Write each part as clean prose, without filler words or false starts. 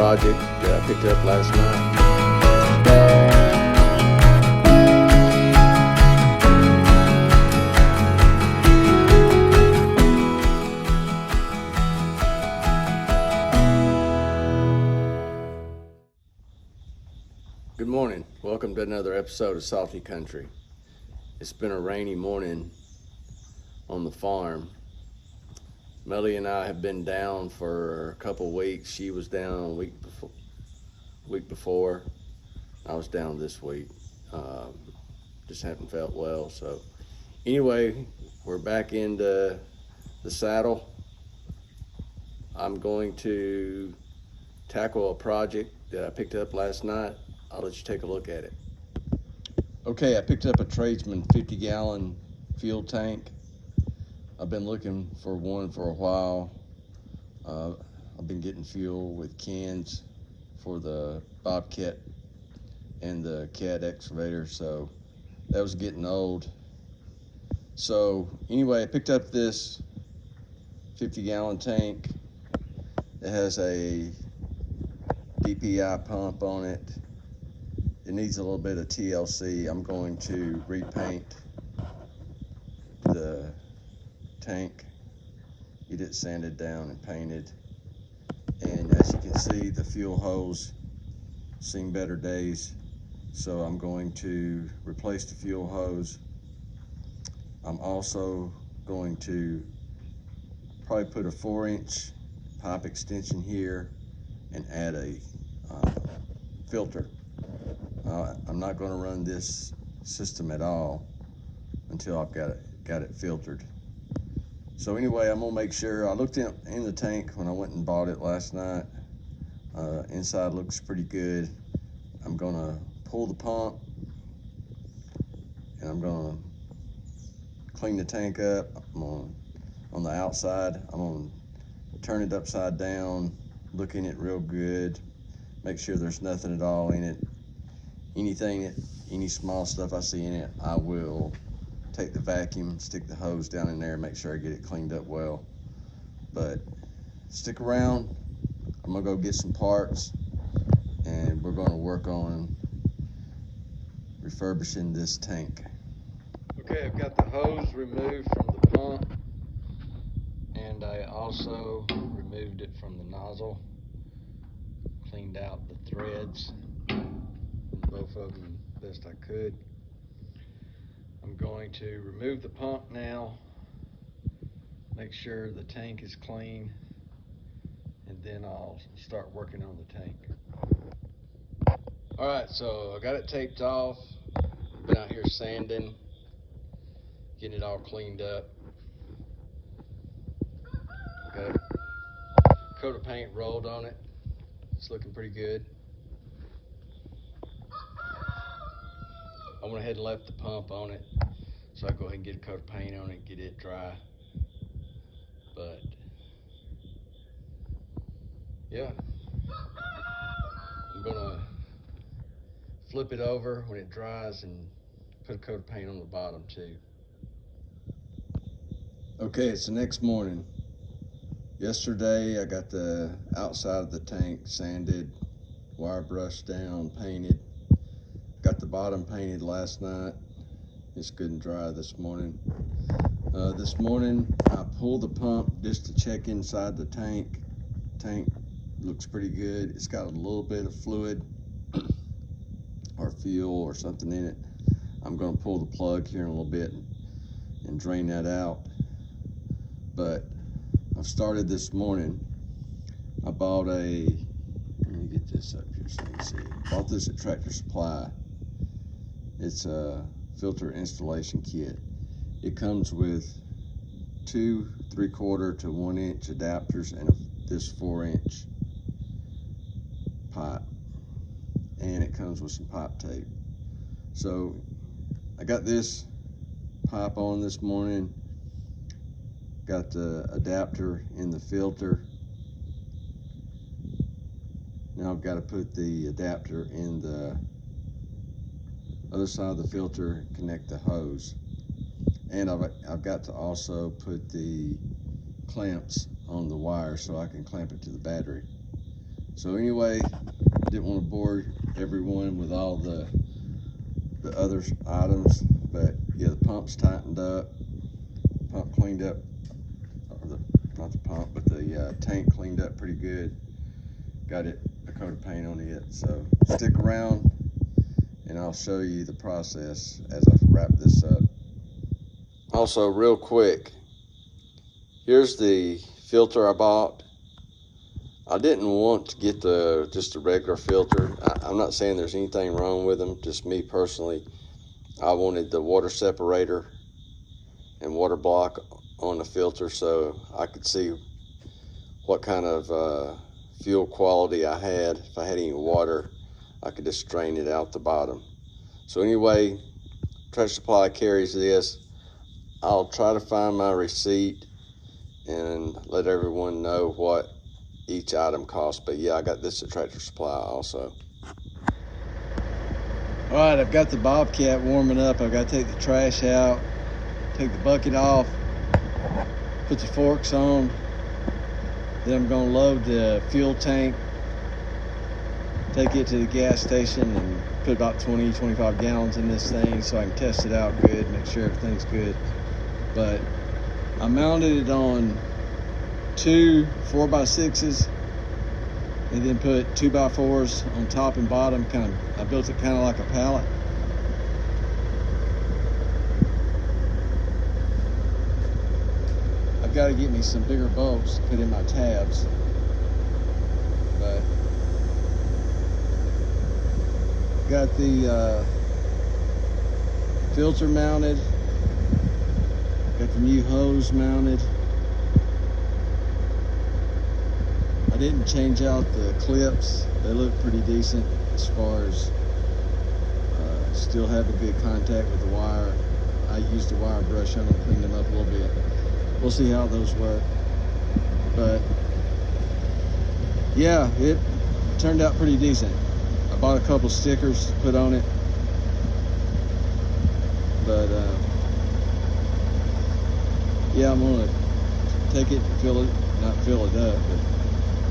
project that I picked up last night. Good morning. Welcome to another episode of Salty Country. It's been a rainy morning on the farm. Melly and I have been down for a couple weeks. She was down a week before. I was down this week. Just haven't felt well. So anyway, we're back into the saddle. I'm going to tackle a project that I picked up last night. I'll let you take a look at it. Okay, I picked up a Tradesman 50-gallon fuel tank. I've been looking for one for a while. I've been getting fuel with cans for the Bobcat and the Cat excavator, so that was getting old. So anyway, I picked up this 50-gallon tank. It has a DPI pump on it. It needs a little bit of TLC. I'm going to repaint the tank, get it sanded down and painted. And as you can see, the fuel hose seen better days. So I'm going to replace the fuel hose. I'm also going to probably put a 4-inch pipe extension here and add a filter. I'm not going to run this system at all until I've got it filtered. So anyway, I'm gonna make sure. I looked in the tank when I went and bought it last night. Inside looks pretty good. I'm gonna pull the pump and I'm gonna clean the tank up. On the outside, I'm gonna turn it upside down, look in it real good, make sure there's nothing at all in it. Any small stuff I see in it, I will take the vacuum, stick the hose down in there, make sure I get it cleaned up well. But stick around. I'm gonna go get some parts and we're gonna work on refurbishing this tank. Okay, I've got the hose removed from the pump and I also removed it from the nozzle, cleaned out the threads, both of them best I could. I'm going to remove the pump now, make sure the tank is clean, and then I'll start working on the tank. All right, so I got it taped off. Been out here sanding, getting it all cleaned up. Got a coat of paint rolled on it. It's looking pretty good. I went ahead and left the pump on it, so I go ahead and get a coat of paint on it, get it dry. But yeah, I'm gonna flip it over when it dries and put a coat of paint on the bottom too. Okay, it's the next morning. Yesterday I got the outside of the tank sanded, wire brushed down, painted. Got the bottom painted last night. It's good and dry this morning. This morning I pulled the pump just to check inside the tank. Tank looks pretty good. It's got a little bit of fluid or fuel or something in it. I'm going to pull the plug here in a little bit and drain that out. But I've started this morning. I bought let me get this up here so you can see. Bought this at Tractor Supply. It's a filter installation kit. It comes with 2 3/4 to 1 inch adapters and this 4-inch pipe, and it comes with some pipe tape. So I got this pipe on this morning, got the adapter in the filter. Now I've got to put the adapter in the other side of the filter, connect the hose. And I've got to also put the clamps on the wire so I can clamp it to the battery. So anyway, didn't want to bore everyone with all the other items, but yeah, the pump's tightened up, pump cleaned up, or not the pump, but the tank cleaned up pretty good. Got it a coat of paint on it. So stick around and I'll show you the process as I wrap this up. Also, real quick, here's the filter I bought. I didn't want to get just a regular filter. I'm not saying there's anything wrong with them, just me personally. I wanted the water separator and water block on the filter so I could see what kind of fuel quality I had. If I had any water, I could just strain it out the bottom. So anyway, Tractor Supply carries this. I'll try to find my receipt and let everyone know what each item costs. But yeah, I got this at Tractor Supply also. All right, I've got the Bobcat warming up. I've got to take the trash out, take the bucket off, put the forks on. Then I'm gonna load the fuel tank, take it to the gas station and put about 20-25 gallons in this thing so I can test it out good, make sure everything's good. But I mounted it on 2 4x6s and then put 2x4s on top and bottom. I built it kind of like a pallet. I've got to get me some bigger bolts to put in my tabs, but got the filter mounted, got the new hose mounted. I didn't change out the clips. They look pretty decent as far as still have a good contact with the wire. I used the wire brush on them, cleaned them up a little bit. We'll see how those work. But yeah, it turned out pretty decent. I bought a couple stickers to put on it, but yeah, I'm gonna take it and not fill it up, but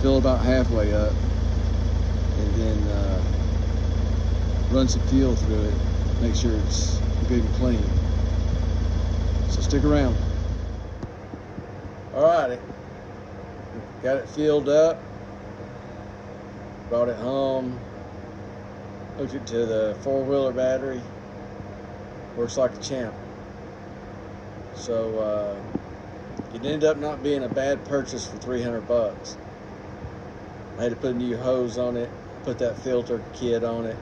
fill about halfway up, and then run some fuel through it, make sure it's good and clean. So stick around. Alrighty, got it filled up, brought it home, hooked it to the 4-wheeler battery, works like a champ. So it ended up not being a bad purchase for $300. I had to put a new hose on it, put that filter kit on it.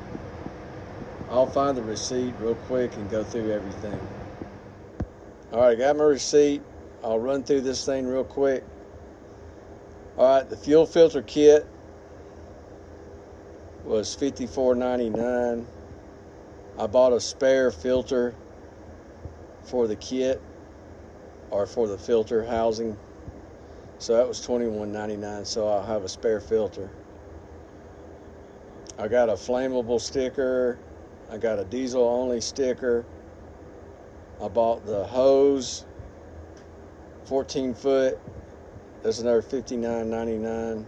I'll find the receipt real quick and go through everything. Alright, got my receipt. I'll run through this thing real quick. Alright, the fuel filter kit was $54.99. I bought a spare filter for the kit, or for the filter housing, so that was $21.99, so I'll have a spare filter. I got a flammable sticker, I got a diesel only sticker. I bought the hose, 14 foot, that's another $59.99.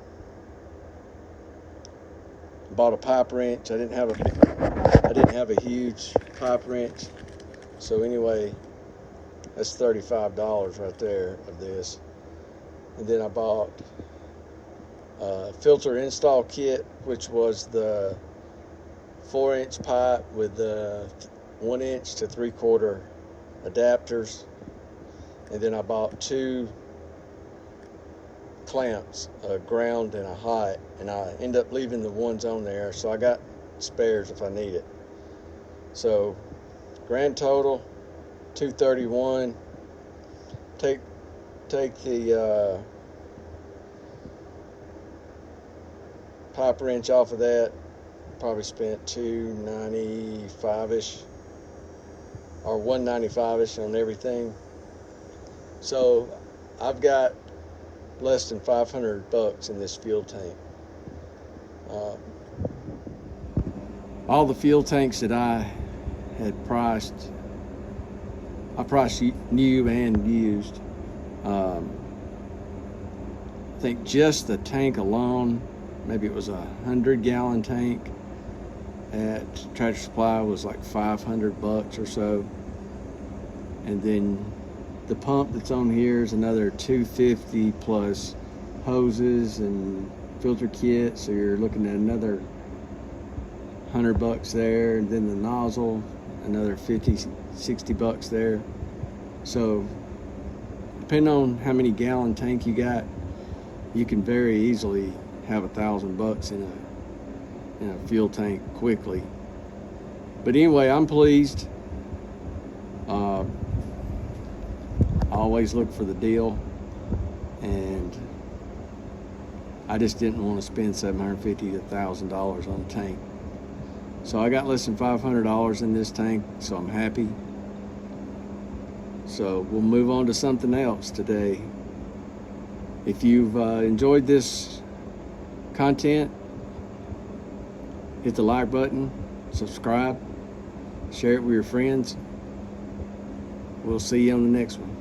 Bought a pipe wrench. I didn't have a huge pipe wrench, so anyway, that's $35 right there of this. And then I bought a filter install kit, which was the 4-inch pipe with the 1-inch to 3/4 adapters. And then I bought 2 clamps, a ground and a height, and I end up leaving the ones on there, so I got spares if I need it. So grand total $231. Take the pipe wrench off of that, probably spent $295-ish or $195-ish on everything. So I've got less than $500 in this fuel tank. All the fuel tanks that I had priced, I priced new and used. I think just the tank alone maybe it was a 100-gallon tank at Tractor Supply, was like $500 or so. And then the pump that's on here is another $250 plus hoses and filter kit, so you're looking at another $100 there. And then the nozzle, another $50-60 there. So depending on how many gallon tank you got, you can very easily have $1,000 in a fuel tank quickly. But anyway, I'm pleased. I always look for the deal, and I just didn't want to spend $750 to $1,000 on a tank. So I got less than $500 in this tank, so I'm happy. So we'll move on to something else today. If you've enjoyed this content, hit the like button, subscribe, share it with your friends. We'll see you on the next one.